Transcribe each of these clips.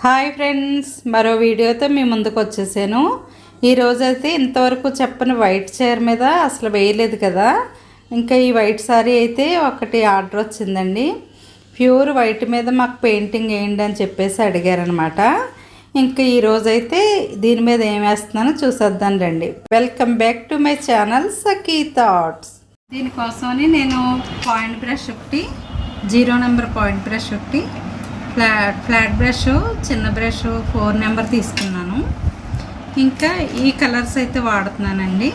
Hi friends, మరో వీడియోతో మీ ముందుకు వచ్చేసాను. ఈరోజైతే ఇంతవరకు చెప్పని వైట్ చైర్ మీద అసలు వేయలేదు కదా. ఇంకా ఈ వైట్ సారీ అయితే ఒకటి ఆర్డర్ వచ్చిందండి. ప్యూర్ వైట్ మీద మాకు పెయింటింగ్ వేయండి అని చెప్పేసి అడిగారనమాట. ఇంకా ఈరోజైతే దీని మీద ఏం వేస్తున్నానో చూసేద్దాం రండి. Welcome back to my channel Sakhi thoughts. దీనికోసమని నేను పాయింట్ బ్రష్ ఒకటి, 0 నెంబర్ పాయింట్ బ్రష్ ఒకటి, ఫ్లాట్ బ్రష్, చిన్న బ్రష్ 4 నెంబర్ తీసుకున్నాను. ఇంకా ఈ కలర్స్ అయితే వాడుతున్నానండి.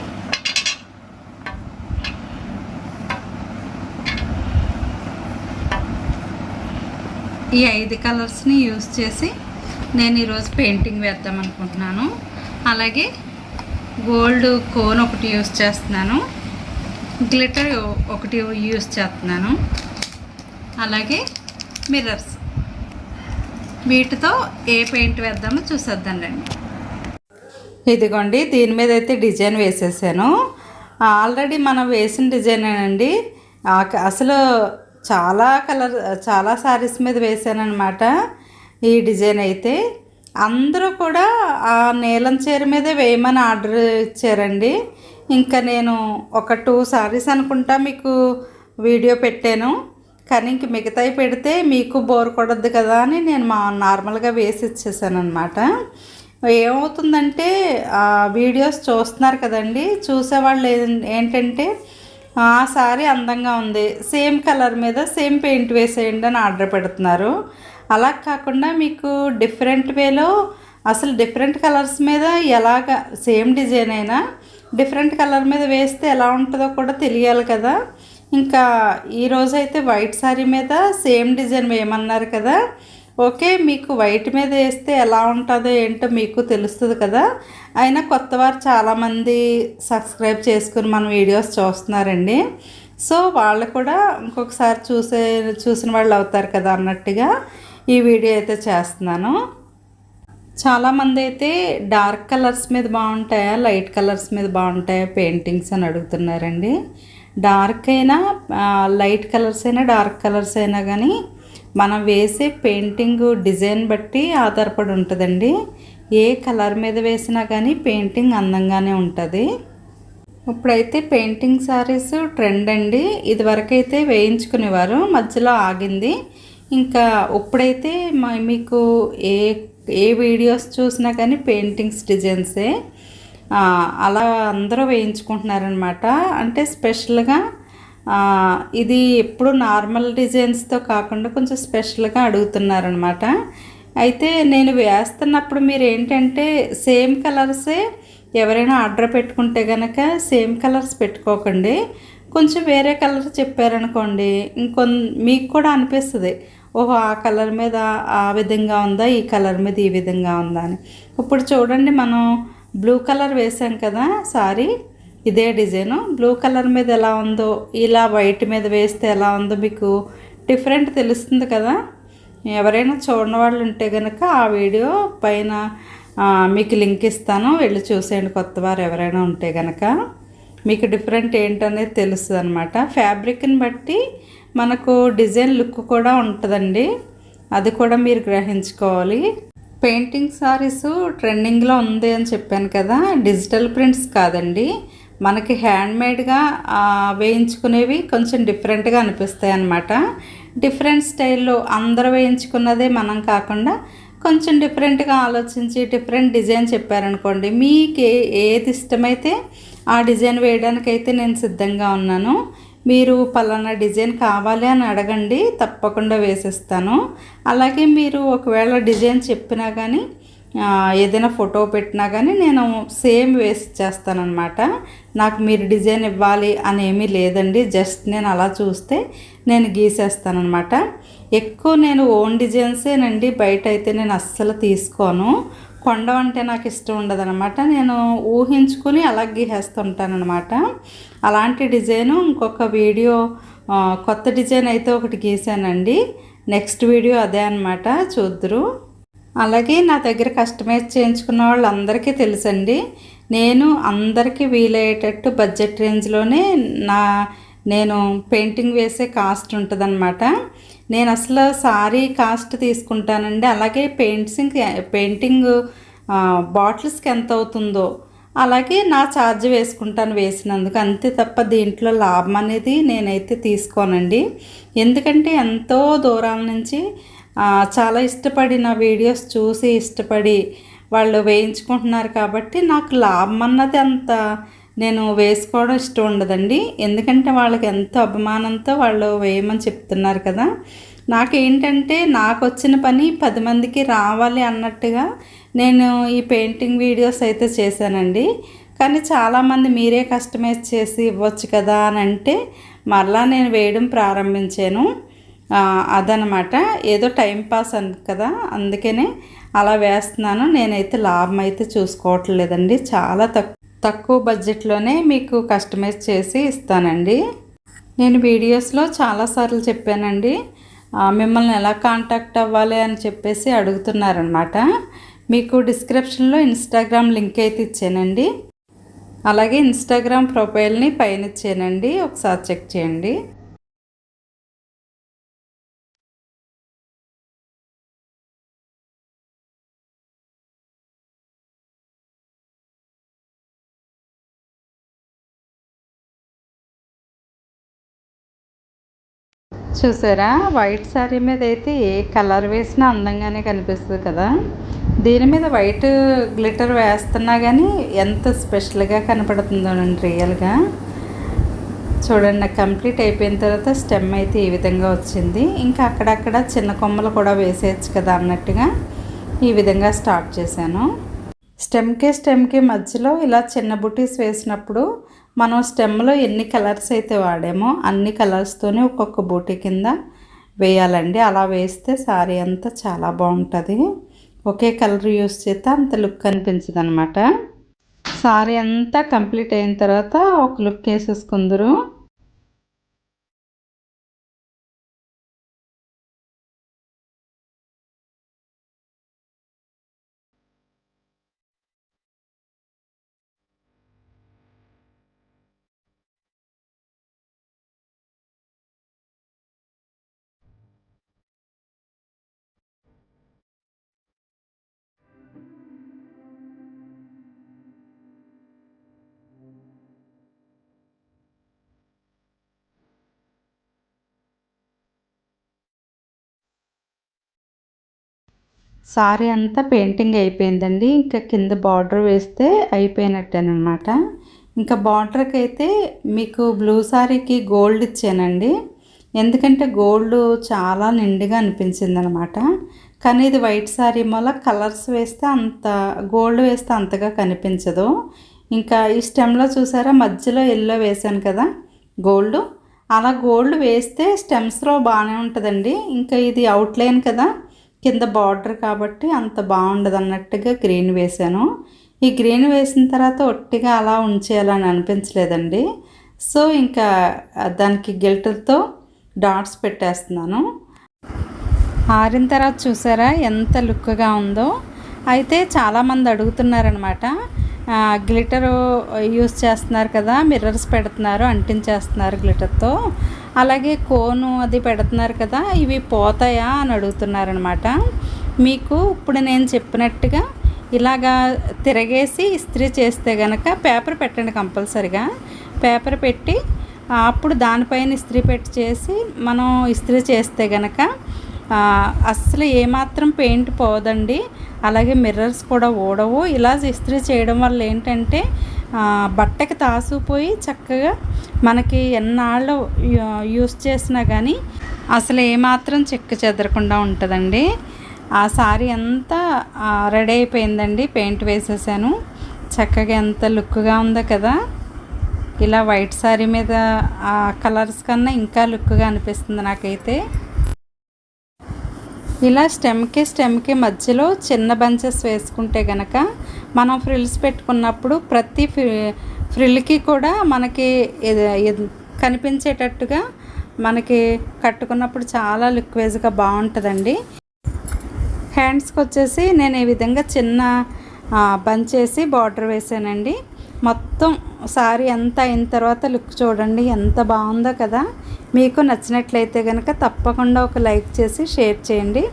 ఈ 5 కలర్స్ని యూజ్ చేసి నేను ఈరోజు పెయింటింగ్ వేద్దాం అనుకుంటున్నాను. అలాగే గోల్డ్ కోన్ ఒకటి యూజ్ చేస్తున్నాను, గ్లిటర్ ఒకటి యూజ్ చేస్తున్నాను, అలాగే మిర్రర్స్. వీటితో ఏ పెయింట్ వేద్దామో చూసేద్దాం రండి. ఇదిగోండి, దీని మీద అయితే డిజైన్ వేసేసాను. ఆల్రెడీ మనం వేసిన డిజైనేనండి. అసలు చాలా శారీస్ మీద వేసానమాట ఈ డిజైన్ అయితే. అందరూ కూడా ఆ నీలం చీర మీదే వేయమని ఆర్డర్ ఇచ్చారండి. ఇంకా నేను ఒక 2 శారీస్ అనుకుంటా మీకు వీడియో పెట్టాను. కానీ ఇంక మిగతాయి పెడితే మీకు బోర్ కొడద్దు కదా అని నేను నార్మల్గా వేసి ఇచ్చేసాను అనమాట. ఏమవుతుందంటే వీడియోస్ చూస్తున్నారు కదండి, చూసేవాళ్ళు ఏంటంటే ఆ సారీ అందంగా ఉంది, సేమ్ కలర్ మీద సేమ్ పెయింట్ వేసేయండి అని ఆర్డర్ పెడుతున్నారు. అలా కాకుండా మీకు డిఫరెంట్ వేలో అసలు డిఫరెంట్ కలర్స్ మీద ఎలాగ సేమ్ డిజైన్ అయినా డిఫరెంట్ కలర్ మీద వేస్తే ఎలా ఉంటుందో కూడా తెలియాలి కదా. ఇంకా ఈరోజైతే వైట్ శారీ మీద సేమ్ డిజైన్ వేయమన్నారు కదా. ఓకే, మీకు వైట్ మీద వేస్తే ఎలా ఉంటుందో ఏంటో మీకు తెలుస్తుంది కదా. అయినా కొత్తవారు చాలామంది సబ్స్క్రైబ్ చేసుకుని మన వీడియోస్ చూస్తున్నారండి. సో వాళ్ళు కూడా ఇంకొకసారి చూసిన వాళ్ళు అవుతారు కదా అన్నట్టుగా ఈ వీడియో అయితే చేస్తున్నాను. చాలామంది అయితే డార్క్ కలర్స్ మీద బాగుంటాయా, లైట్ కలర్స్ మీద బాగుంటాయా పెయింటింగ్స్ అని అడుగుతున్నారండి. డార్క్ అయినా లైట్ కలర్స్ అయినా డార్క్ కలర్స్ అయినా కానీ మనం వేసే పెయింటింగ్ డిజైన్ బట్టి ఆధారపడి ఉంటుందండి. ఏ కలర్ మీద వేసినా కానీ పెయింటింగ్ అందంగానే ఉంటుంది. ఇప్పుడైతే పెయింటింగ్ శారీస్ ట్రెండ్ అండి. ఇదివరకైతే వేయించుకునేవారు, మధ్యలో ఆగింది. ఇంకా ఇప్పుడైతే మీకు ఏ వీడియోస్ చూసినా కానీ పెయింటింగ్స్ డిజైన్సే అలా అందరూ వేయించుకుంటున్నారనమాట. అంటే స్పెషల్గా ఇది ఎప్పుడు నార్మల్ డిజైన్స్తో కాకుండా కొంచెం స్పెషల్గా అడుగుతున్నారనమాట. అయితే నేను వేస్తున్నప్పుడు మీరు ఏంటంటే సేమ్ కలర్సే ఎవరైనా ఆర్డర్ పెట్టుకుంటే కనుక సేమ్ కలర్స్ పెట్టుకోకండి. కొంచెం వేరే కలర్ చెప్పారనుకోండి, మీకు కూడా అనిపిస్తుంది, ఓహో ఆ కలర్ మీద ఆ విధంగా ఉందా, ఈ కలర్ మీద ఈ విధంగా ఉందా అని. ఇప్పుడు చూడండి, మనం బ్లూ కలర్ వేసాం కదా సారీ, ఇదే డిజైను బ్లూ కలర్ మీద ఎలా ఉందో ఇలా వైట్ మీద వేస్తే ఎలా ఉందో మీకు డిఫరెంట్ తెలుస్తుంది కదా. ఎవరైనా చూడని వాళ్ళు ఉంటే కనుక ఆ వీడియో పైన మీకు లింక్ ఇస్తాను, వెళ్ళి చూసేయండి. కొత్తవారు ఎవరైనా ఉంటే కనుక మీకు డిఫరెంట్ ఏంటనేది తెలుస్తుంది అనమాట. ఫ్యాబ్రిక్ని బట్టి మనకు డిజైన్ లుక్ కూడా ఉంటుందండి, అది కూడా మీరు గ్రహించుకోవాలి. పెయింటింగ్ సారీస్ ట్రెండింగ్లో ఉంది అని చెప్పాను కదా, డిజిటల్ ప్రింట్స్ కాదండి, మనకి హ్యాండ్మేడ్గా వేయించుకునేవి కొంచెం డిఫరెంట్గా అనిపిస్తాయి అన్నమాట. డిఫరెంట్ స్టైల్లో అందరూ వేయించుకున్నదే మనం కాకుండా కొంచెం డిఫరెంట్గా ఆలోచించి డిఫరెంట్ డిజైన్ చెప్పారనుకోండి, మీకు ఏది ఇష్టమైతే ఆ డిజైన్ వేయడానికైతే నేను సిద్ధంగా ఉన్నాను. మీరు పలానా డిజైన్ కావాలి అని అడగండి, తప్పకుండా వేసిస్తాను. అలాగే మీరు ఒకవేళ డిజైన్ చెప్పినా కానీ ఏదైనా ఫోటో పెట్టినా కానీ నేను సేమ్ వేసి చేస్తానన్నమాట. నాకు మీరు డిజైన్ ఇవ్వాలి అని ఏమీ లేదండి, జస్ట్ నేను అలా చూస్తే నేను గీసేస్తానన్నమాట. ఎక్కువ నేను ఓన్ డిజైన్సేనండి, బయట అయితే నేను అస్సలు తీసుకోను. కొండం అంటే నాకు ఇష్టం ఉండదన్నమాట. నేను ఊహించుకుని అలా గీసేస్తుంటానన్నమాట. అలాంటి డిజైను ఇంకొక వీడియో కొత్త డిజైన్ అయితే ఒకటి గీసానండి, నెక్స్ట్ వీడియో అదే అనమాట, చూద్దురు. అలాగే నా దగ్గర కస్టమైజ్ చేయించుకున్న వాళ్ళందరికీ తెలుసండి, నేను అందరికీ వీలయ్యేటట్టు బడ్జెట్ రేంజ్లోనే నేను పెయింటింగ్ వేసే కాస్ట్ ఉంటుందన్నమాట. నేను అసలు సారీ కాస్ట్ తీసుకుంటానండి. అలాగే పెయింటింగ్ బాటిల్స్కి ఎంత అవుతుందో అలాగే నా ఛార్జ్ వేసుకుంటాను వేసినందుకు, అంతే తప్ప దీంట్లో లాభం అనేది నేనైతే తీసుకోనండి. ఎందుకంటే ఎంతో దూరాల నుంచి చాలా ఇష్టపడి నా వీడియోస్ చూసి ఇష్టపడి వాళ్ళు వేయించుకుంటున్నారు కాబట్టి నాకు లాభం అన్నది అంత నేను వేసుకోవడం ఇష్టం ఉండదండి. ఎందుకంటే వాళ్ళకి ఎంతో అభిమానంతో వాళ్ళు వేయమని చెప్తున్నారు కదా. నాకేంటంటే నాకు వచ్చిన పని 10 మందికి రావాలి అన్నట్టుగా నేను ఈ పెయింటింగ్ వీడియోస్ అయితే చేశానండి. కానీ చాలామంది మీరే కస్టమైజ్ చేసి ఇవ్వచ్చు కదా అని అంటే మరలా నేను వేయడం ప్రారంభించాను. అదనమాట, ఏదో టైంపాస్ కదా, అందుకనే అలా వేస్తున్నాను. నేనైతే లాభం అయితే చూసుకోవట్లేదండి. చాలా తక్కువ బడ్జెట్లోనే మీకు కస్టమైజ్ చేసి ఇస్తానండి. నేను వీడియోస్లో చాలాసార్లు చెప్పానండి, మిమ్మల్ని ఎలా కాంటాక్ట్ అవ్వాలి అని చెప్పేసి అడుగుతున్నారనమాట. మీకు డిస్క్రిప్షన్లో ఇన్స్టాగ్రామ్ లింక్ అయితే ఇచ్చానండి. అలాగే ఇన్స్టాగ్రామ్ ప్రొఫైల్ని పైన ఇచ్చానండి, ఒకసారి చెక్ చేయండి. చూసారా, వైట్ శారీ మీద అయితే ఏ కలర్ వేసినా అందంగానే కనిపిస్తుంది కదా. దీని మీద వైట్ గ్లిటర్ వేస్తున్నా కానీ ఎంత స్పెషల్గా కనపడుతుందోనండి రియల్గా. చూడండి, నాకు కంప్లీట్ అయిపోయిన తర్వాత స్టెమ్ అయితే ఈ విధంగా వచ్చింది. ఇంకా అక్కడక్కడ చిన్న కొమ్మలు కూడా వేసేయచ్చు కదా అన్నట్టుగా ఈ విధంగా స్టార్ట్ చేశాను. స్టెమ్కి మధ్యలో ఇలా చిన్న బుటీస్ వేసినప్పుడు మనం స్టెమ్లో ఎన్ని కలర్స్ అయితే వాడామో అన్ని కలర్స్తోనే ఒక్కొక్క బూటీ కింద వేయాలండి. అలా వేస్తే శారీ అంతా చాలా బాగుంటుంది. ఒకే కలర్ యూస్ చేస్తే అంత లుక్ అనిపించదు అనమాట. శారీ అంతా కంప్లీట్ అయిన తర్వాత ఒక లుక్ వేసేసుకుందరు. సారీ అంతా పెయింటింగ్ అయిపోయిందండి. ఇంకా కింద బార్డర్ వేస్తే అయిపోయినట్టేనమాట. ఇంకా బార్డర్కి అయితే మీకు బ్లూ సారీకి గోల్డ్ ఇచ్చానండి. ఎందుకంటే గోల్డ్ చాలా నిండుగా అనిపించింది అనమాట. కానీ ఇది వైట్ సారీ వల్ల కలర్స్ వేస్తే గోల్డ్ వేస్తే అంతగా కనిపించదు. ఇంకా ఈ స్టెమ్లో చూసారా, మధ్యలో ఎల్లో వేసాను కదా గోల్డ్, అలా గోల్డ్ వేస్తే స్టెమ్స్లో బాగానే ఉంటుందండి. ఇంకా ఇది అవుట్లైన్ కదా, కింద బార్డర్ కాబట్టి అంత బాగుండదు అన్నట్టుగా గ్రీన్ వేసాను. ఈ గ్రీన్ వేసిన తర్వాత ఒట్టిగా అలా ఉంచేయాలని అనిపించలేదండి. సో ఇంకా దానికి గిల్టర్తో డాట్స్ పెట్టేస్తున్నాను. ఆరిన తర్వాత చూసారా ఎంత లుక్గా ఉందో. అయితే చాలామంది అడుగుతున్నారనమాట, గ్లిటరు యూస్ చేస్తున్నారు కదా, మిర్రర్స్ పెడుతున్నారు, అంటించేస్తున్నారు గ్లిటర్తో, అలాగే కోను అది పెడుతున్నారు కదా, ఇవి పోతాయా అని అడుగుతున్నారనమాట. మీకు ఇప్పుడు నేను చెప్పినట్టుగా ఇలాగా తిరగేసి ఇస్త్రీ చేస్తే కనుక పేపర్ పెట్టండి కంపల్సరిగా. పేపర్ పెట్టి అప్పుడు దానిపైన ఇస్త్రీ పెట్టి చేసి మనం ఇస్త్రీ చేస్తే కనుక అస్సలు ఏమాత్రం పెయింట్ పోదండి. అలాగే మిర్రర్స్ కూడా ఊడవు. ఇలా ఇస్త్రీ చేయడం వల్ల ఏంటంటే బట్టకి తాసుపోయి చక్కగా మనకి ఎన్నాళ్ళు యూస్ చేసినా కానీ అసలు ఏమాత్రం చెక్కు చెదరకుండా ఉంటుందండి. ఆ సారీ అంతా రెడీ అయిపోయిందండి. పెయింట్ వేసేసాను. చక్కగా ఎంత లుక్గా ఉందో కదా. ఇలా వైట్ సారీ మీద ఆ కలర్స్ కన్నా ఇంకా లుక్గా అనిపిస్తుంది నాకైతే. ఇలా స్టెమ్కి మధ్యలో చిన్న బంచెస్ వేసుకుంటే కనుక మనం ఫ్రిల్స్ పెట్టుకున్నప్పుడు ప్రతి ఫ్రిల్కి కూడా మనకి కనిపించేటట్టుగా మనకి కట్టుకున్నప్పుడు చాలా లుక్వేజ్గా బాగుంటుందండి. హ్యాండ్స్కి వచ్చేసి నేను ఈ విధంగా చిన్న బంచ్ వేసి బార్డర్ వేసానండి. మొత్తం సారీ అంతా అయిన తర్వాత లుక్ చూడండి ఎంత బాగుందో కదా. మీకు నచ్చినట్లయితే కనుక తప్పకుండా ఒక లైక్ చేసి షేర్ చేయండి.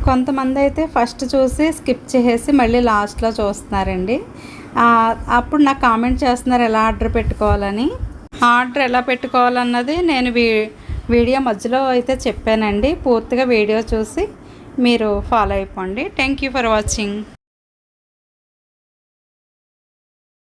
కొంతమంది అయితే ఫస్ట్ చూసి స్కిప్ చేసేసి మళ్ళీ లాస్ట్లో చూస్తున్నారండి. అప్పుడు నాకు కామెంట్ చేస్తున్నారు ఎలా ఆర్డర్ పెట్టుకోవాలని. ఆర్డర్ ఎలా పెట్టుకోవాలన్నది నేను వీడియో మధ్యలో అయితే చెప్పానండి. పూర్తిగా వీడియో చూసి మీరు ఫాలో అయిపోండి. Thank you for watching.